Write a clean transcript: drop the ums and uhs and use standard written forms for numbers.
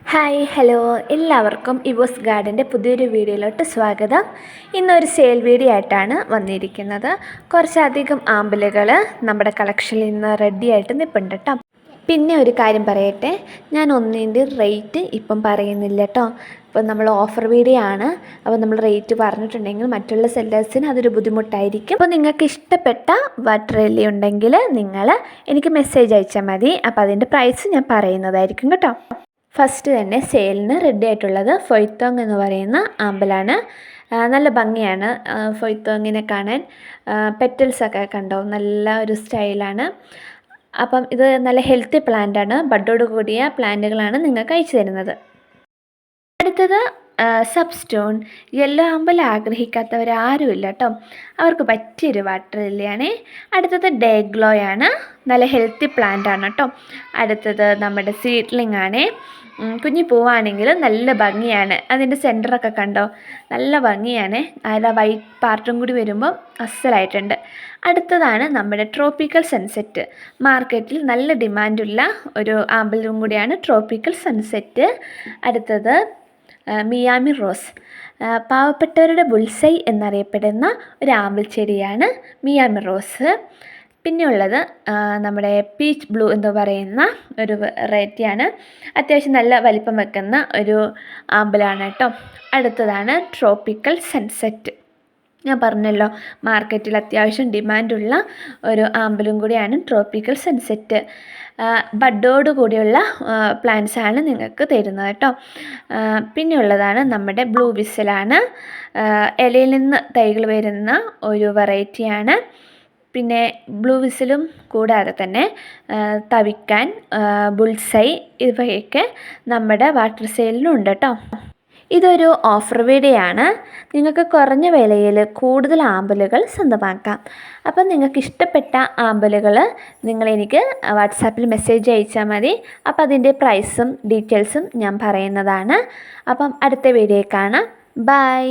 Hi hello എല്ലാവർക്കും ഇവോസ് ഗാർഡൻ്റെ പുതിയൊരു വീഡിയോയിലോട്ട് സ്വാഗതം. ഇന്നൊരു സെയിൽ വീഡിയോ ആയിട്ടാണ് വന്നിരിക്കുന്നത്. കുറച്ചധികം ആമ്പലുകൾ നമ്മുടെ കളക്ഷനിൽ നിന്ന് റെഡി ആയിട്ട് നിൽപ്പുണ്ട് കേട്ടോ. പിന്നെ ഒരു കാര്യം പറയട്ടെ, ഞാൻ ഒന്നിൻ്റെ റേറ്റ് ഇപ്പം പറയുന്നില്ല കേട്ടോ. ഇപ്പം നമ്മൾ ഓഫർ വീഡിയോ ആണ്. അപ്പോൾ നമ്മൾ റേറ്റ് പറഞ്ഞിട്ടുണ്ടെങ്കിൽ മറ്റുള്ള സെല്ലേഴ്സിന് അതൊരു ബുദ്ധിമുട്ടായിരിക്കും. അപ്പോൾ നിങ്ങൾക്ക് ഇഷ്ടപ്പെട്ട വാട്ടർ ലില്ലി ഉണ്ടെങ്കിൽ നിങ്ങൾ എനിക്ക് മെസ്സേജ് അയച്ചാൽ മതി. അപ്പോൾ അതിൻ്റെ പ്രൈസ് ഞാൻ പറയുന്നതായിരിക്കും കേട്ടോ. ഫസ്റ്റ് തന്നെ സെയിലിന് റെഡി ആയിട്ടുള്ളത് ഫൊയ്ത്തോങ് എന്ന് പറയുന്ന ആമ്പലാണ്. നല്ല ഭംഗിയാണ് ഫൊയ്ത്തോങ്ങിനെ കാണാൻ. പെറ്റൽസൊക്കെ കണ്ടോ, നല്ല ഒരു സ്റ്റൈലാണ്. അപ്പം ഇത് നല്ല ഹെൽത്തി പ്ലാന്റാണ്. ബഡോട് കൂടിയ പ്ലാന്റുകളാണ് നിങ്ങൾക്ക് അയച്ചു തരുന്നത്. അടുത്തത് സബ്സ്റ്റോൺ. യെല്ലോ ആമ്പൽ ആഗ്രഹിക്കാത്തവരാരുമില്ല കേട്ടോ. അവർക്ക് പറ്റിയൊരു വാട്ടർ ലില്ലിയാണ്. അടുത്തത് ഡേഗ്ലോയാണ്. നല്ല ഹെൽത്തി പ്ലാന്റ് ആണ് കേട്ടോ. അടുത്തത് നമ്മുടെ സീഡ്ലിംഗ് ആണ്. കുഞ്ഞു പൂവാണെങ്കിൽ നല്ല ഭംഗിയാണ്. അതിൻ്റെ സെൻറ്ററൊക്കെ കണ്ടോ, നല്ല ഭംഗിയാണ്. അതിൽ വൈറ്റ് പാർട്ടും കൂടി വരുമ്പോൾ അസലായിട്ടുണ്ട്. അടുത്തതാണ് നമ്മുടെ ട്രോപ്പിക്കൽ സൺസെറ്റ്. മാർക്കറ്റിൽ നല്ല ഡിമാൻഡുള്ള ഒരു ആമ്പലും കൂടിയാണ് ട്രോപ്പിക്കൽ സൺസെറ്റ്. അടുത്തത് മിയാമി റോസ്. പാവപ്പെട്ടവരുടെ ബുൾസൈ എന്നറിയപ്പെടുന്ന ഒരു ആമ്പൽ ചെടിയാണ് മിയാമി റോസ്. പിന്നെയുള്ളത് നമ്മുടെ പീച്ച് ബ്ലൂ എന്ന് പറയുന്ന ഒരു വെറൈറ്റിയാണ്. അത്യാവശ്യം നല്ല വലിപ്പം വെക്കുന്ന ഒരു ആമ്പലാണ് കേട്ടോ. അടുത്തതാണ് ട്രോപ്പിക്കൽ സൺസെറ്റ്. ഞാൻ പറഞ്ഞല്ലോ, മാർക്കറ്റിൽ അത്യാവശ്യം ഡിമാൻഡുള്ള ഒരു ആമ്പലും കൂടിയാണ് ട്രോപ്പിക്കൽ സൺസെറ്റ്. ബഡോട് കൂടിയുള്ള പ്ലാന്റ്സാണ് നിങ്ങൾക്ക് തരുന്നത് കേട്ടോ. പിന്നെയുള്ളതാണ് നമ്മുടെ ബ്ലൂ വിസലാണ്. ഇലയിൽ നിന്ന് തൈകൾ വരുന്ന ഒരു വെറൈറ്റിയാണ്. പിന്നെ ബ്ലൂ വിസിലും കൂടാതെ തന്നെ തവിക്കാൻ, ബുൾസൈ ഇവയൊക്കെ നമ്മുടെ വാട്ടർ സെയിലിനുണ്ട് കേട്ടോ. ഇതൊരു ഓഫർ വീഡിയോ ആണ്. നിങ്ങൾക്ക് കുറഞ്ഞ വിലയിൽ കൂടുതൽ ആമ്പലുകൾ സ്വന്തമാക്കാം. അപ്പം നിങ്ങൾക്ക് ഇഷ്ടപ്പെട്ട ആമ്പലുകൾ നിങ്ങളെനിക്ക് വാട്സാപ്പിൽ മെസ്സേജ് അയച്ചാൽ മതി. അപ്പം അതിൻ്റെ പ്രൈസും ഡീറ്റെയിൽസും ഞാൻ പറയുന്നതാണ്. അപ്പം അടുത്ത വീഡിയോ കാണാം. ബൈ.